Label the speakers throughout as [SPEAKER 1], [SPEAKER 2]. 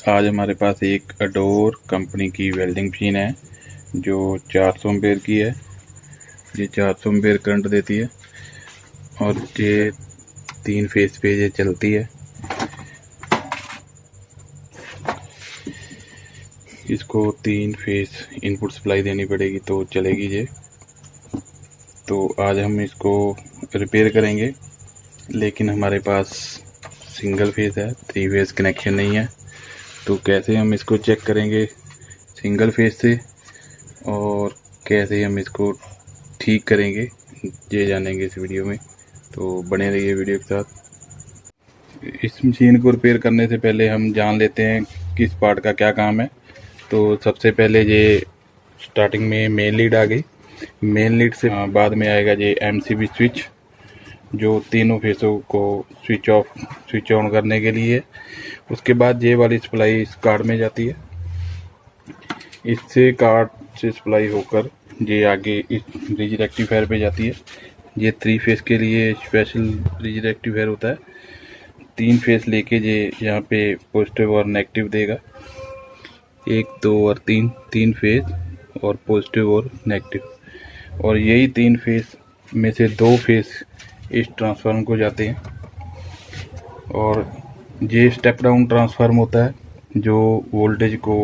[SPEAKER 1] आज हमारे पास एक अडोर कंपनी की वेल्डिंग मशीन है जो 400 एम्पेयर की है। ये 400 एम्पेयर करंट देती है और ये 3 फेस पे ये चलती है। इसको 3 फेस इनपुट सप्लाई देनी पड़ेगी तो चलेगी ये। तो आज हम इसको रिपेयर करेंगे, लेकिन हमारे पास सिंगल फेस है, 3 फेस कनेक्शन नहीं है। तो कैसे हम इसको चेक करेंगे सिंगल फेस से और कैसे हम इसको ठीक करेंगे ये जानेंगे इस वीडियो में। तो बने रहिए वीडियो के साथ। इस मशीन को रिपेयर करने से पहले हम जान लेते हैं किस पार्ट का क्या काम है। तो सबसे पहले ये स्टार्टिंग में मेन लीड आ गई। मेन लीड से बाद में आएगा ये MCB स्विच, जो तीनों फेसों को स्विच ऑन करने के लिए। उसके बाद ये वाली सप्लाई इस कार्ड में जाती है। इससे कार्ड से सप्लाई होकर ये आगे इस ब्रिज रेक्टिफायर पे जाती है। ये 3 फेस के लिए स्पेशल ब्रिज रेक्टिफायर होता है। 3 फेस लेके ये यहाँ पे पॉजिटिव और नेगेटिव देगा। 1, 2 और 3 फेस और पॉजिटिव और नेगेटिव। और यही 3 फेस में से 2 फेस इस ट्रांसफार्मर को जाते हैं। और ये स्टेप डाउन ट्रांसफार्मर होता है जो वोल्टेज को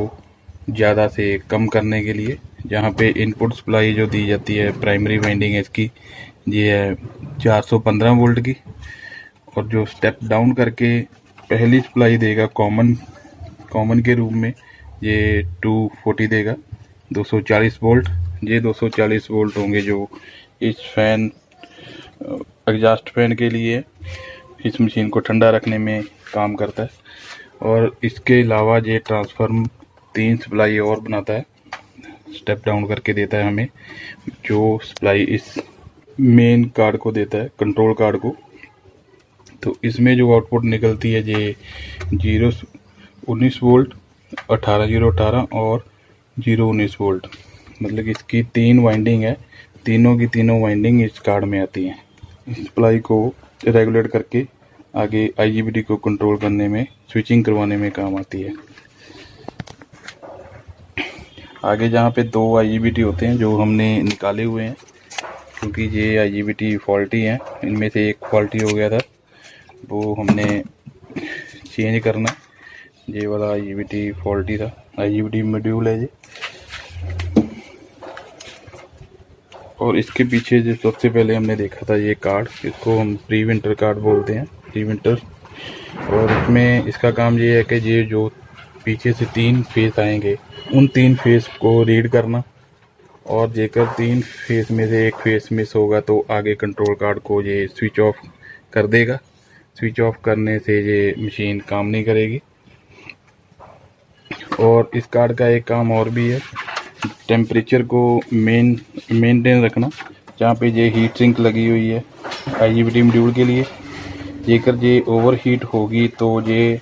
[SPEAKER 1] ज़्यादा से कम करने के लिए। जहाँ पे इनपुट सप्लाई जो दी जाती है प्राइमरी वाइंडिंग है इसकी, ये है 415 वोल्ट की। और जो स्टेप डाउन करके पहली सप्लाई देगा कॉमन के रूप में, ये 240 देगा, 240 वोल्ट। ये 240 वोल्ट होंगे जो इस फैन एग्जॉस्ट फैन के लिए इस मशीन को ठंडा रखने में काम करता है। और इसके अलावा ये ट्रांसफार्मर 3 सप्लाई और बनाता है, स्टेप डाउन करके देता है हमें, जो सप्लाई इस मेन कार्ड को देता है, कंट्रोल कार्ड को। तो इसमें जो आउटपुट निकलती है ये 019 वोल्ट, 18018 और 019 वोल्ट। मतलब कि इसकी 3 वाइंडिंग है, तीनों की तीनों वाइंडिंग इस कार्ड में आती हैं। इस सप्लाई को रेगुलेट करके आगे IGBT को कंट्रोल करने में, स्विचिंग करवाने में काम आती है। आगे जहाँ पे 2 IGBT होते हैं जो हमने निकाले हुए हैं, क्योंकि ये IGBT फॉल्टी हैं। इनमें से एक फॉल्टी हो गया था, वो हमने चेंज करना। ये वाला IGBT फॉल्टी था, IGBT मॉड्यूल है ये। और इसके पीछे जो सबसे पहले हमने देखा था ये कार्ड, इसको हम प्री विंटर कार्ड बोलते हैं, प्री विंटर। और इसमें इसका काम ये है कि ये जो पीछे से 3 फेस आएंगे उन 3 फेस को रीड करना, और जेकर 3 फेस में से एक फेस मिस होगा तो आगे कंट्रोल कार्ड को ये स्विच ऑफ कर देगा। स्विच ऑफ करने से ये मशीन काम नहीं करेगी। और इस कार्ड का एक काम और भी है, टेम्परेचर को मेंटेन रखना। जहाँ पे ये हीट सिंक लगी हुई है IGBT मॉड्यूल के लिए, जेकर ये ओवर हीट होगी तो ये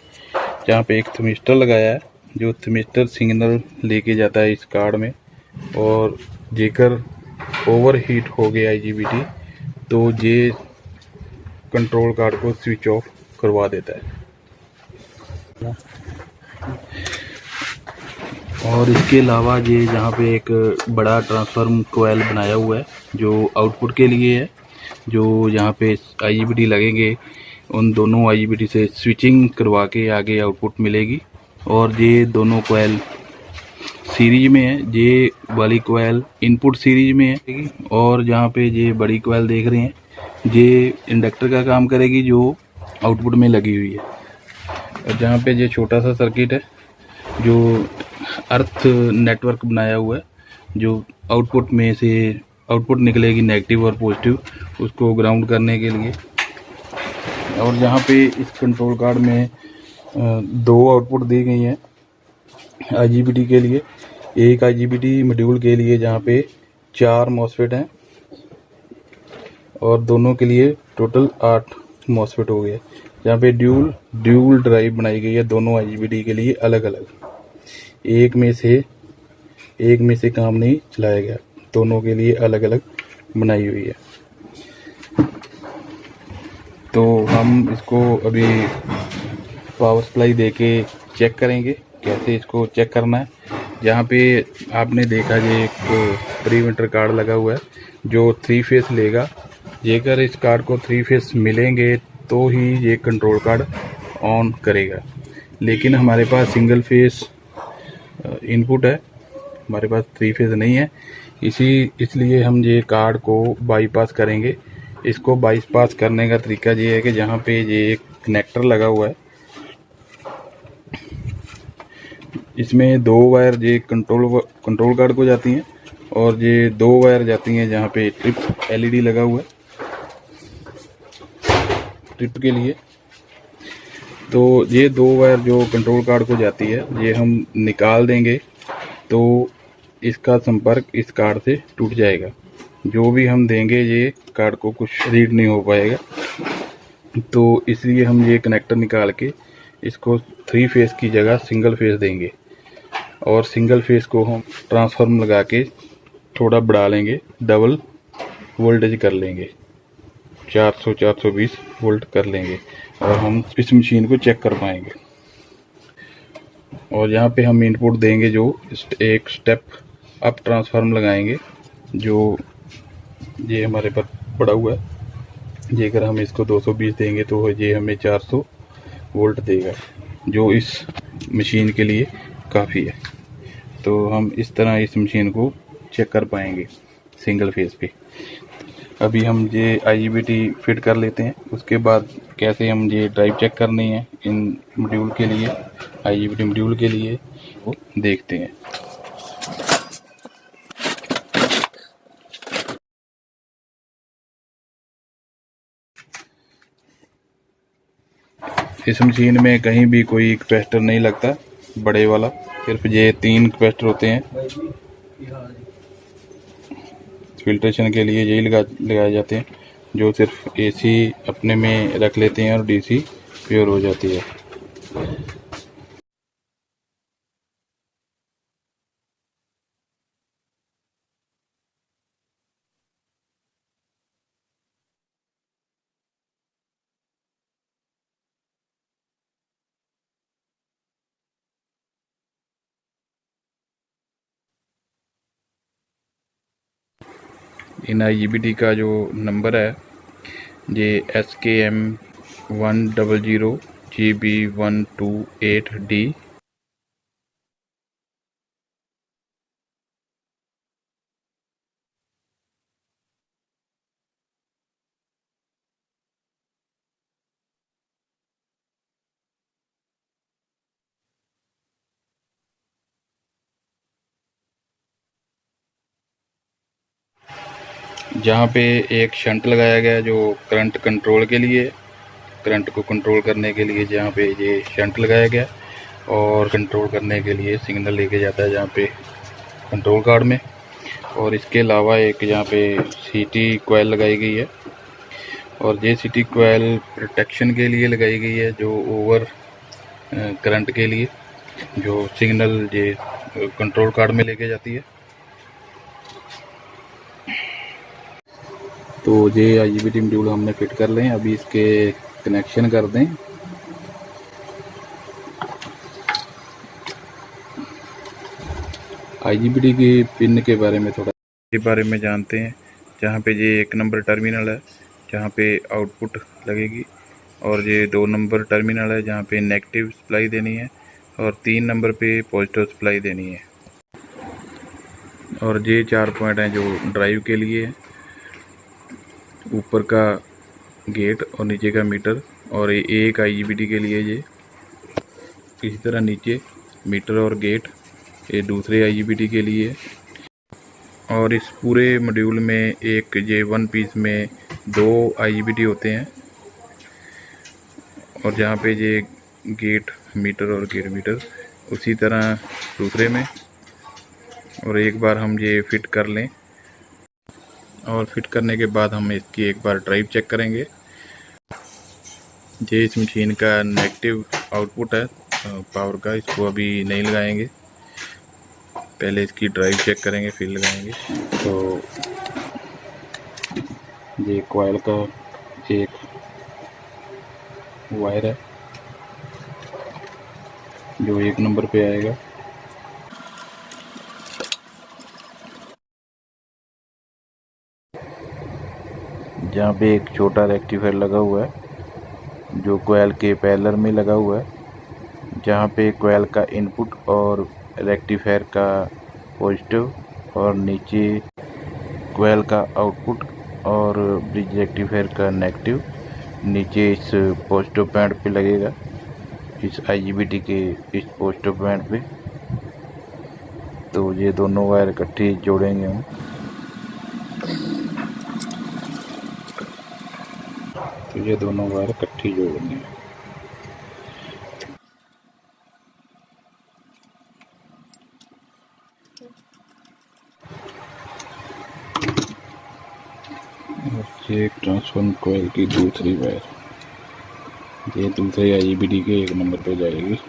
[SPEAKER 1] जहाँ पे एक थर्मिस्टर लगाया है, जो थर्मिस्टर सिग्नल लेके जाता है इस कार्ड में। और जेकर ओवर हीट हो गया IGBT तो ये कंट्रोल कार्ड को स्विच ऑफ करवा देता है। और इसके अलावा ये जहाँ पे एक बड़ा ट्रांसफार्मर कोयल बनाया हुआ है जो आउटपुट के लिए है, जो यहाँ पे IGBT लगेंगे उन दोनों IGBT से स्विचिंग करवा के आगे आउटपुट मिलेगी। और ये दोनों कोयल सीरीज में है, ये वाली कोयल इनपुट सीरीज में है। और जहाँ पे ये बड़ी कोयल देख रहे हैं ये इंडक्टर का काम करेगी जो आउटपुट में लगी हुई है। और जहाँ पे ये छोटा सा सर्किट है जो अर्थ नेटवर्क बनाया हुआ है, जो आउटपुट निकलेगी नेगेटिव और पॉजिटिव, उसको ग्राउंड करने के लिए। और यहाँ पे इस कंट्रोल कार्ड में 2 आउटपुट दी गई हैं IGBT के लिए। एक IGBT मॉड्यूल के लिए जहाँ पे 4 MOSFET हैं, और दोनों के लिए टोटल 8 MOSFET हो गए। जहाँ पे ड्यूल ड्राइव बनाई गई है दोनों IGBT के लिए अलग अलग। एक में से काम नहीं चलाया गया, दोनों के लिए अलग अलग बनाई हुई है। तो हम इसको अभी पावर सप्लाई देके चेक करेंगे कैसे इसको चेक करना है। जहाँ पे आपने देखा ये एक प्रीमिटर कार्ड लगा हुआ है जो 3 फेस लेगा। ये अगर इस कार्ड को 3 फेस मिलेंगे तो ही ये कंट्रोल कार्ड ऑन करेगा, लेकिन हमारे पास सिंगल फेस इनपुट है, हमारे पास 3 फेस नहीं है। इसलिए हम ये कार्ड को बाईपास करेंगे। इसको बाईपास करने का तरीका ये है कि जहाँ पे ये एक कनेक्टर लगा हुआ है, इसमें 2 वायर ये कंट्रोल कार्ड को जाती हैं और ये 2 वायर जाती हैं जहाँ पे ट्रिप LED लगा हुआ है ट्रिप के लिए। तो ये 2 वायर जो कंट्रोल कार्ड को जाती है ये हम निकाल देंगे तो इसका संपर्क इस कार्ड से टूट जाएगा। जो भी हम देंगे ये कार्ड को कुछ रीड नहीं हो पाएगा। तो इसलिए हम ये कनेक्टर निकाल के इसको 3 फेस की जगह सिंगल फेस देंगे और सिंगल फेस को हम ट्रांसफार्मर लगा के थोड़ा बढ़ा लेंगे, डबल वोल्टेज कर लेंगे, 400-420 वोल्ट कर लेंगे और हम इस मशीन को चेक कर पाएंगे। और यहाँ पे हम इनपुट देंगे जो एक स्टेप अप ट्रांसफार्मर लगाएंगे जो ये हमारे पर पड़ा हुआ है। ये अगर हम इसको 220 देंगे तो ये हमें 400 वोल्ट देगा जो इस मशीन के लिए काफ़ी है। तो हम इस तरह इस मशीन को चेक कर पाएंगे सिंगल फेस पे। अभी हम ये IGBT फिट कर लेते हैं, उसके बाद कैसे हम ये ड्राइव चेक करनी है इन मॉड्यूल के लिए, IGBT मॉड्यूल के लिए, वो देखते हैं। इस मशीन में कहीं भी कोई कैपेसिटर नहीं लगता बड़े वाला, सिर्फ ये 3 कैपेसिटर होते हैं। फिल्ट्रेशन के लिए यही लगाए जाते हैं जो सिर्फ AC अपने में रख लेते हैं और DC प्योर हो जाती है। इन IGBT का जो नंबर है ये SKM 100GB128D। जहाँ पे एक शंट लगाया गया जो करंट कंट्रोल के लिए, करंट को कंट्रोल करने के लिए जहाँ पे ये शंट लगाया गया और कंट्रोल करने के लिए सिग्नल लेके जाता है जहाँ पे कंट्रोल कार्ड में। और इसके अलावा एक यहाँ पे CT कॉइल लगाई गई है और ये CT कॉइल प्रोटेक्शन के लिए लगाई गई है जो ओवर करंट के लिए जो सिग्नल ये कंट्रोल कार्ड में लेके जाती है। तो ये IGBT मॉड्यूल हमने फिट कर लें, अभी इसके कनेक्शन कर दें। IGBT की पिन के बारे में जानते हैं। जहाँ पे ये 1 नंबर टर्मिनल है जहाँ पे आउटपुट लगेगी और ये 2 नंबर टर्मिनल है जहाँ पे नेगेटिव सप्लाई देनी है और 3 नंबर पे पॉजिटिव सप्लाई देनी है। और ये 4 पॉइंट हैं जो ड्राइव के लिए है, ऊपर का गेट और नीचे का मीटर। और एक IGBT के लिए ये इसी तरह नीचे मीटर और गेट, ये दूसरे IGBT के लिए। और इस पूरे मॉड्यूल में एक ये 1 पीस में 2 IGBT होते हैं और जहाँ पे ये गेट मीटर और गेट मीटर उसी तरह दूसरे में। और एक बार हम ये फिट कर लें और फिट करने के बाद हम इसकी एक बार ड्राइव चेक करेंगे। ये इस मशीन का नेगेटिव आउटपुट है पावर का, इसको अभी नहीं लगाएंगे, पहले इसकी ड्राइव चेक करेंगे फिर लगाएंगे। तो ये कॉइल का एक वायर है जो 1 नंबर पे आएगा। जहाँ पे एक छोटा रेक्टिफायर लगा हुआ है जो कोयल के पैरेलल में लगा हुआ है, जहाँ पे कोयल का इनपुट और रेक्टिफायर का पॉजिटिव और नीचे कोयल का आउटपुट और ब्रिज रेक्टिफायर का नेगेटिव नीचे इस पॉजिटिव पॉइंट पे लगेगा, इस IGBT के इस पॉजिटिव पॉइंट पे। तो ये दोनों वायर इकट्ठे जोड़ेंगे हम। तो ये दोनों वायर इकट्ठी जोड़ेंगे। ये एक ट्रांसफॉर्मर कोयल की दूसरी वायर, ये दूसरे IGBT के 1 नंबर पे जाएगी।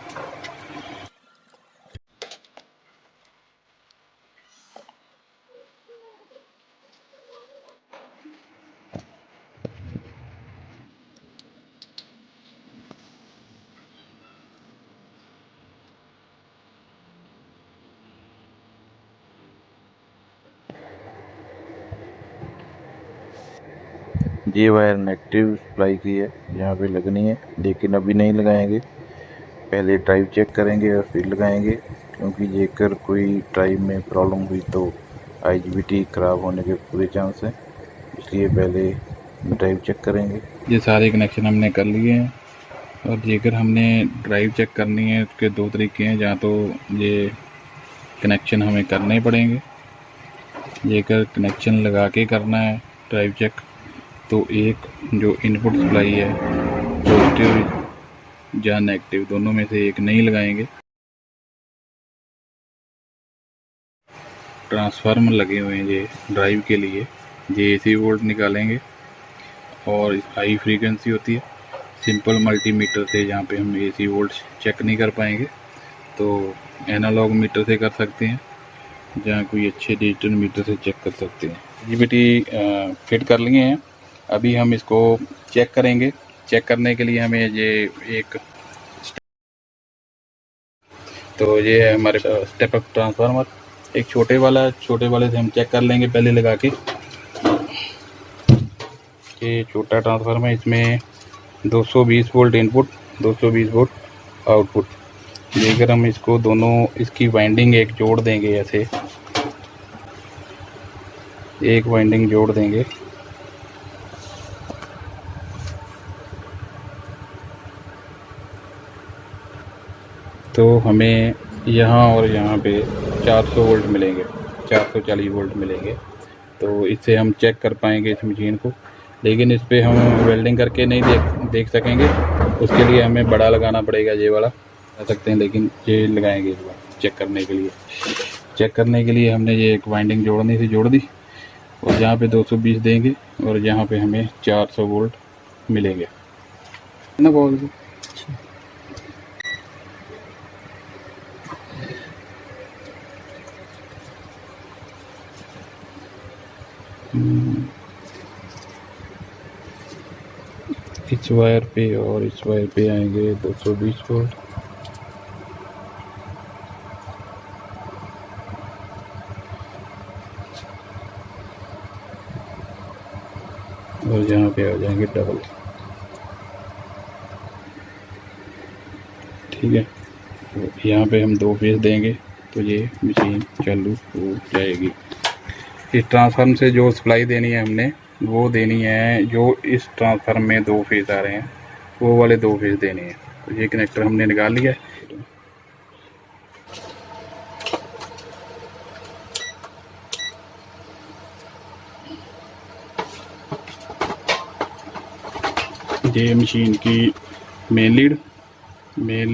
[SPEAKER 1] ये वायर नेगेटिव सप्लाई की है, यहाँ पे लगनी है, लेकिन अभी नहीं लगाएंगे, पहले ड्राइव चेक करेंगे और फिर लगाएंगे, क्योंकि जेकर कोई ड्राइव में प्रॉब्लम हुई तो IGBT ख़राब होने के पूरे चांस हैं, इसलिए पहले ड्राइव चेक करेंगे। ये सारे कनेक्शन हमने कर लिए हैं और जेकर हमने ड्राइव चेक करनी है उसके 2 तरीके हैं। जहाँ तो ये कनेक्शन हमें करने पड़ेंगे, जेकर कनेक्शन लगा के करना है ड्राइव चेक, तो एक जो इनपुट सप्लाई है पॉजिटिव या नेगेटिव दोनों में से एक नहीं लगाएंगे। ट्रांसफार्मर लगे हुए हैं ये ड्राइव के लिए, ये AC वोल्ट निकालेंगे और हाई फ्रीक्वेंसी होती है। सिंपल मल्टीमीटर से जहाँ पे हम AC वोल्ट चेक नहीं कर पाएंगे तो एनालॉग मीटर से कर सकते हैं, जहाँ कोई अच्छे डिजिटल मीटर से चेक कर सकते हैं। IGBT फिट कर लिए हैं, अभी हम इसको चेक करेंगे। चेक करने के लिए हमें ये एक तो ये है हमारे स्टेप अप ट्रांसफार्मर, एक छोटे वाले से हम चेक कर लेंगे पहले लगा के। ये छोटा ट्रांसफार्मर है, इसमें 220 वोल्ट इनपुट 220 वोल्ट आउटपुट। लेकर हम इसको दोनों इसकी वाइंडिंग एक जोड़ देंगे, ऐसे एक वाइंडिंग जोड़ देंगे। तो हमें यहाँ और यहाँ पे 400 वोल्ट मिलेंगे, 440 वोल्ट मिलेंगे। तो इससे हम चेक कर पाएंगे इस मशीन को, लेकिन इस पर हम वेल्डिंग करके नहीं देख सकेंगे, उसके लिए हमें बड़ा लगाना पड़ेगा। ये वाला कर सकते हैं, लेकिन ये लगाएंगे इस बार चेक करने के लिए। चेक करने के लिए हमने ये एक वाइंडिंग जोड़नी थी, जोड़ दी, और यहाँ पे 220 देंगे और यहाँ पे हमें 400 वोल्ट मिलेंगे ना। बहुत इस वायर पे और इस वायर पे आएंगे 220 वोल्ट। और यहाँ पे आ जाएंगे डबल। ठीक है, तो यहाँ पे हम 2 फेज देंगे तो ये मशीन चालू हो जाएगी। इस ट्रांसफार्मर से जो सप्लाई देनी है हमने वो देनी है, जो इस ट्रांसफार्मर में 2 फेज आ रहे हैं वो वाले 2 फेज देने हैं। तो ये कनेक्टर हमने निकाल लिया है। ये मशीन की मेन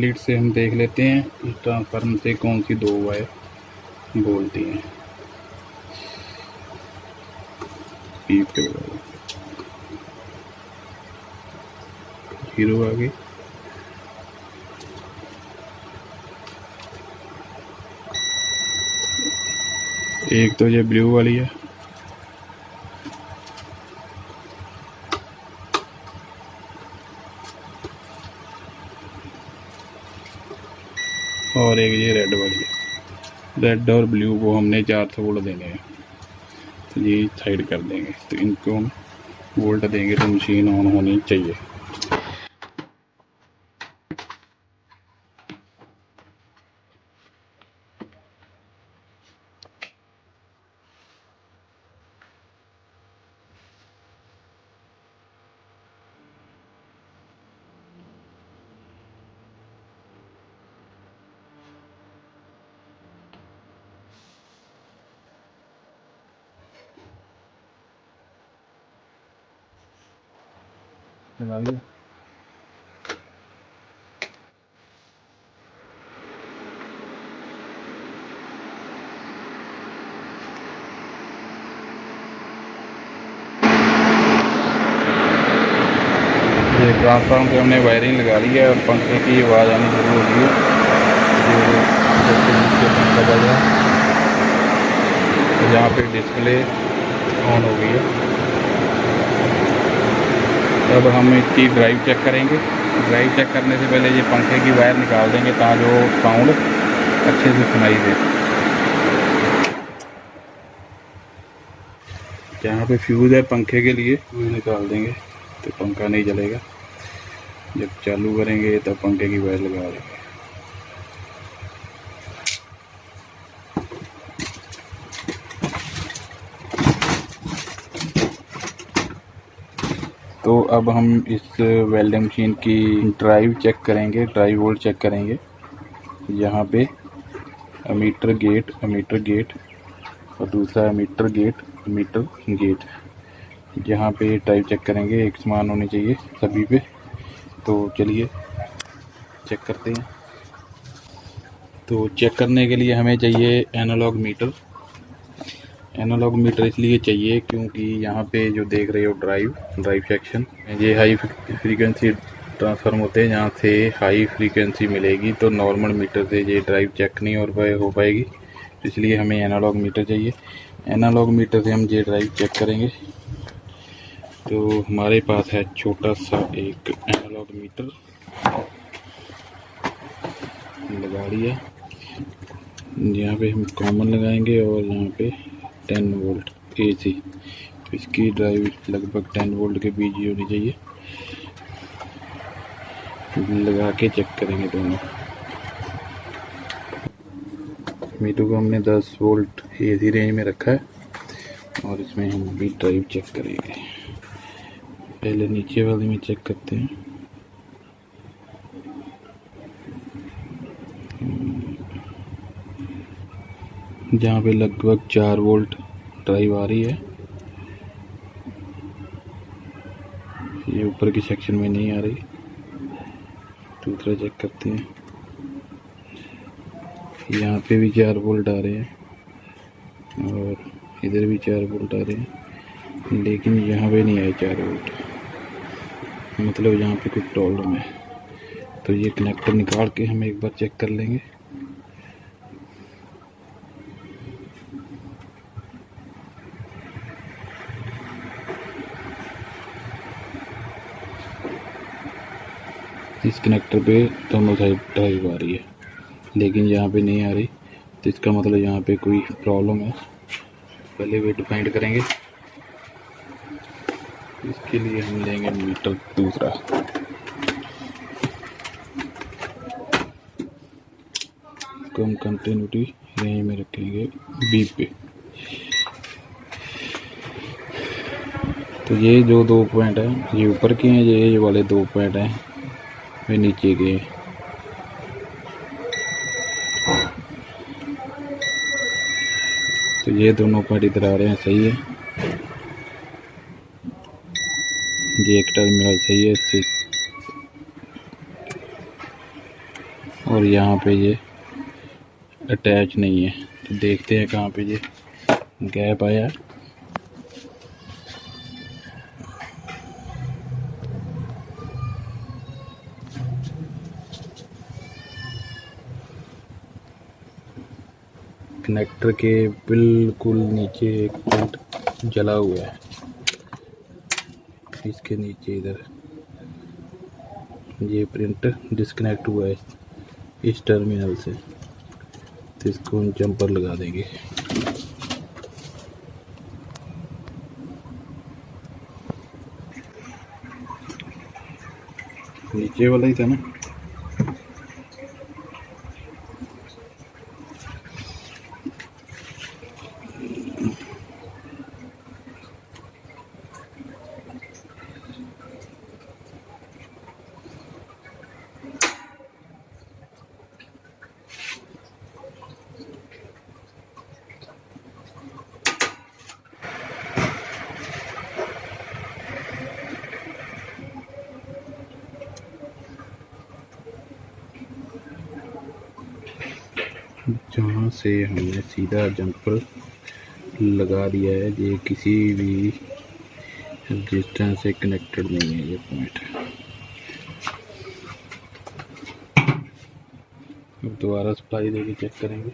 [SPEAKER 1] लीड से हम देख लेते हैं इस ट्रांसफार्मर से कौन सी 2 वायर बोलती हैं। जीरो आगे, एक तो ये ब्लू वाली है, और एक ये रेड वाली, रेड और ब्लू को हमने 400 वोल्ट देने हैं। तो ये साइड कर देंगे, तो इनको हम वोल्ट देंगे तो मशीन ऑन होनी चाहिए। लगा दिया। ये ट्रांसफार्मर पे हमने वायरिंग लगा ली है और पंखे की आवाज़ आनी शुरू हो गई है। पंखा बज रहा है, यहाँ पे डिस्प्ले ऑन हो गई है। अब हम इसकी ड्राइव चेक करेंगे। ड्राइव चेक करने से पहले ये पंखे की वायर निकाल देंगे ताकि जो साउंड अच्छे से सुनाई दे। जहाँ पे फ्यूज़ है पंखे के लिए फ्यूज़ निकाल देंगे तो पंखा नहीं चलेगा। जब चालू करेंगे तब पंखे की वायर लगा देंगे। तो अब हम इस वेल्डिंग मशीन की ड्राइव चेक करेंगे, ड्राइव वोल्ट चेक करेंगे। यहाँ पे अमीटर गेट और दूसरा अमीटर गेट, यहाँ पे ड्राइव चेक करेंगे। एक समान होनी चाहिए सभी पे। तो चलिए चेक करते हैं। तो चेक करने के लिए हमें चाहिए एनालॉग मीटर। एनालॉग मीटर इसलिए चाहिए क्योंकि यहाँ पे जो देख रहे हो ड्राइव सेक्शन, ये हाई फ्रीक्वेंसी ट्रांसफार्मर होते हैं, जहाँ से हाई फ्रीक्वेंसी मिलेगी। तो नॉर्मल मीटर से ये ड्राइव चेक नहीं हो पाएगी, इसलिए हमें एनालॉग मीटर चाहिए। एनालॉग मीटर से हम ये ड्राइव चेक करेंगे। तो हमारे पास है छोटा सा एक एनालॉग मीटर, लगा लिया। यहाँ पे हम कॉमन लगाएंगे और यहाँ पे 10 वोल्ट AC। इसकी ड्राइव लगभग 10 वोल्ट के बीच ही होनी चाहिए। लगा के चेक करेंगे दोनों। मीटर को हमने 10 वोल्ट AC रेंज में रखा है और इसमें हम भी ड्राइव चेक करेंगे। पहले नीचे वाले में चेक करते हैं। जहाँ पे लगभग 4 वोल्ट ड्राइव आ रही है। ये ऊपर की सेक्शन में नहीं आ रही। दूसरा चेक करते हैं। यहाँ पे भी 4 वोल्ट आ रहे हैं और इधर भी 4 वोल्ट आ रहे हैं, लेकिन यहाँ पे नहीं आए 4 वोल्ट। मतलब यहाँ पे कुछ प्रॉब्लम है। तो ये कनेक्टर निकाल के हम एक बार चेक कर लेंगे। इस कनेक्टर पे दोनों साइड ड्राइव आ रही है, लेकिन यहाँ पे नहीं आ रही। तो इसका मतलब यहाँ पे कोई प्रॉब्लम है। पहले वे डिफाइंड करेंगे। इसके लिए हम लेंगे मीटर दूसरा। कम कंटिन्यूटी रेंज में रखेंगे B पे। तो ये जो 2 पॉइंट है ये ऊपर के हैं, ये वाले 2 पॉइंट हैं वे नीचे के। तो ये दोनों पॉइंट इधर आ रहे हैं, सही है। ये एक टर्मिनल सही है इससे, और यहाँ पे ये अटैच नहीं है। तो देखते हैं कहाँ पे ये गैप आया। कनेक्टर के बिल्कुल नीचे एक प्रिंट जला हुआ है, इसके नीचे इधर ये प्रिंट डिस्कनेक्ट हुआ है। इस टर्मिनल से, तो इसको हम जंपर लगा देंगे। नीचे वाला ही था ना। जहाँ से हमने सीधा जंपर लगा दिया है, ये किसी भी रेजिस्टेंस से कनेक्टेड नहीं है ये पॉइंट। अब दोबारा सप्लाई देके चेक करेंगे।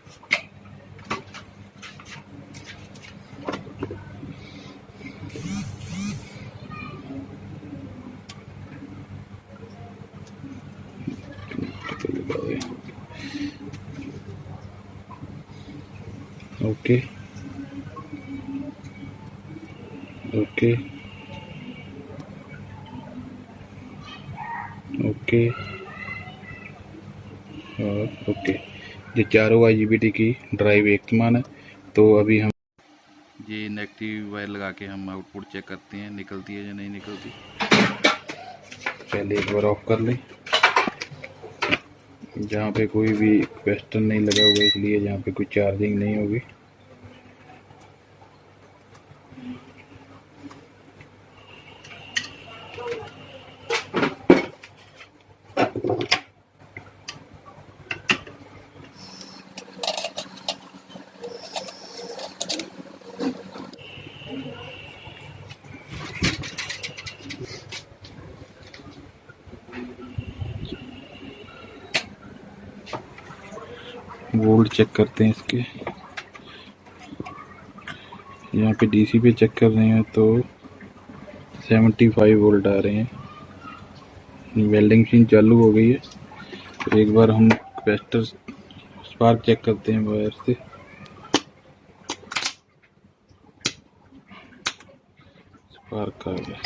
[SPEAKER 1] ओके ओके ओके और ओके। ये चारों IGBT की ड्राइव एक समान है। तो अभी हम ये नेगेटिव वायर लगा के हम आउटपुट चेक करते हैं, निकलती है या नहीं निकलती। पहले एक बार ऑफ कर लें। जहाँ पे कोई भी वेस्टर्न नहीं लगा हुआ, इसलिए जहाँ पे कोई चार्जिंग नहीं होगी। वोल्ट चेक करते हैं इसके। यहाँ पे DC पे चेक कर रहे हैं तो 75 वोल्ट आ रहे हैं। वेल्डिंग मशीन चालू हो गई है। तो एक बार हम कैपेसिटर स्पार्क चेक करते हैं वायर से। स्पार्क आ गया,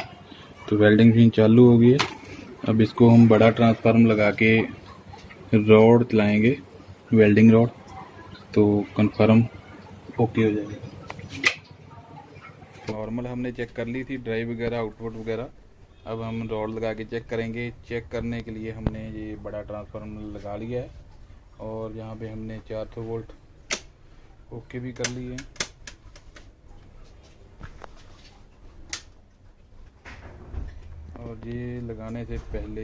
[SPEAKER 1] तो वेल्डिंग मशीन चालू हो गई है। अब इसको हम बड़ा ट्रांसफार्मर लगा के रॉड चलाएंगे, वेल्डिंग रॉड, तो कंफर्म ओके हो जाएगा। नॉर्मल हमने चेक कर ली थी ड्राइव वगैरह, आउटपुट वगैरह। अब हम रॉड लगा के चेक करेंगे। चेक करने के लिए हमने ये बड़ा ट्रांसफार्मर लगा लिया है और यहाँ पे हमने 400 वोल्ट ओके भी कर लिए हैं। और ये लगाने से पहले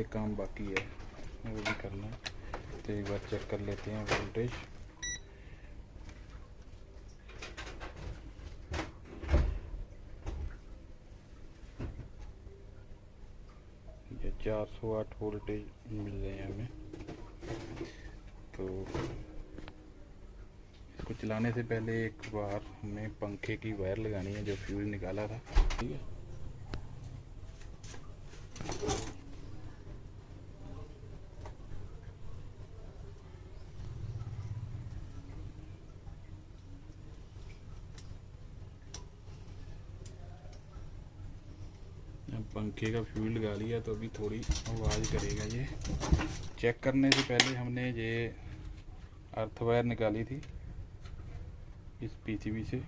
[SPEAKER 1] एक काम बाकी है, वो भी करना है। तो एक बार चेक कर लेते हैं वोल्टेज। ये 408 वोल्टेज मिल रहे हैं हमें। तो इसको चलाने से पहले एक बार हमें पंखे की वायर लगानी है, जो फ्यूज निकाला था। ठीक है, पंखे का फ्यूज लगा लिया तो अभी थोड़ी आवाज़ करेगा ये। चेक करने से पहले हमने ये अर्थ वायर निकाली थी इस PCB से,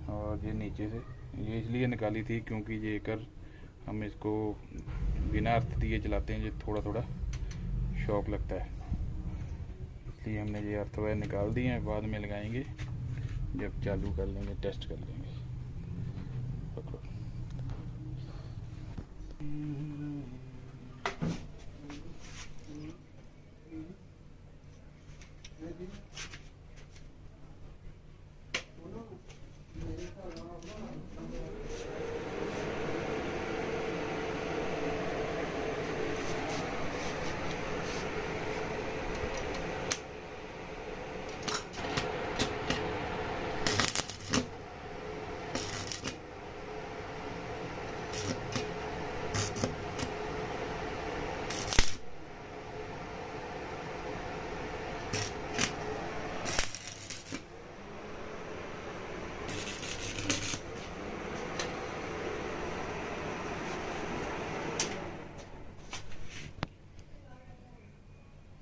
[SPEAKER 1] और ये नीचे से। ये इसलिए निकाली थी क्योंकि ये कर हम इसको बिना अर्थ दिए चलाते हैं, ये थोड़ा थोड़ा शॉक लगता है, इसलिए हमने ये अर्थ वायर निकाल दिए हैं। बाद में लगाएंगे जब चालू कर लेंगे, टेस्ट कर लेंगे। पकड़ो।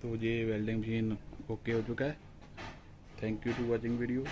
[SPEAKER 1] तो ये वेल्डिंग मशीन ओके हो चुका है। Thank you to watching video.